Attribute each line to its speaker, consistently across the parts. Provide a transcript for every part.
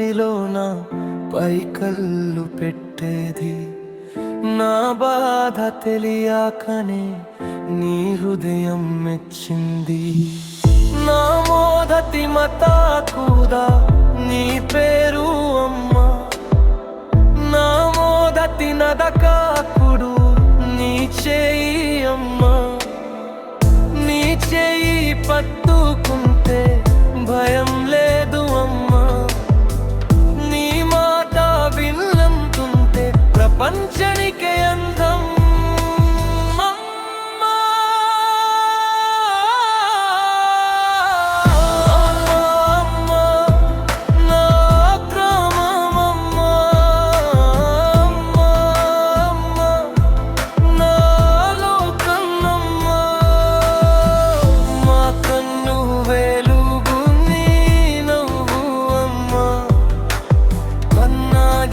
Speaker 1: మదిలోన పైకల్లు పెట్టేది. నా బాధ తెలియకనే నీ హృదయం మెచ్చింది. నా మొదటి మతాకుదా నీ పేరు అమ్మా, నా మొదటి నదకాకుడు నీ చేయి అమ్మా. నీ చేయి పట్టుకుంటే భయం లేదు అమ్మా, నీ మాట విన్నంతుంటే ప్రపంచానికే అందం.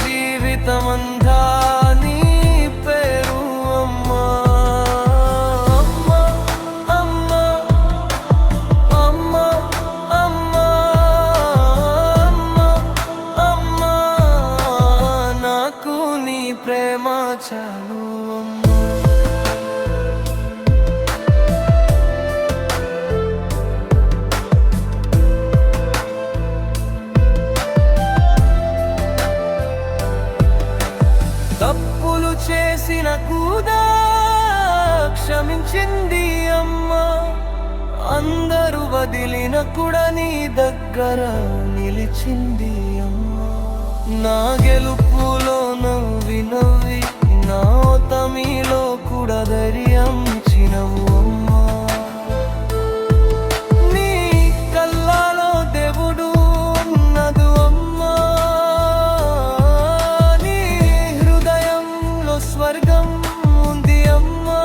Speaker 1: జీవితమంతా నీ పేరు అమ్మా, అమ్మా అమ్మా అమ్మా అమ్మా అమ్మా అమ్మా. నాకు నీ ప్రేమ చాలు అమ్మా. తప్పులు చేసిన కూడా క్షమించింది అమ్మా, అందరూ వదిలిన కూడా నీ దగ్గర నిలిచింది అమ్మా. నా గెలుపులో నవ్వి నవ్వి నా ఓటమిలో కూడా ధైర్యం ఇచ్చినవు అమ్మా. నీ కళ్ళలో దేవుడు ఉన్నదు అమ్మా, స్వర్గం ఉంది అమ్మా.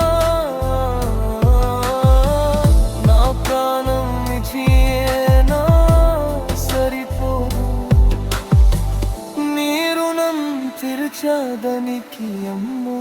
Speaker 1: నా ప్రాణం ఇచ్చినా సరిపోదు నీ రుణం తీర్చడానికి అమ్మా.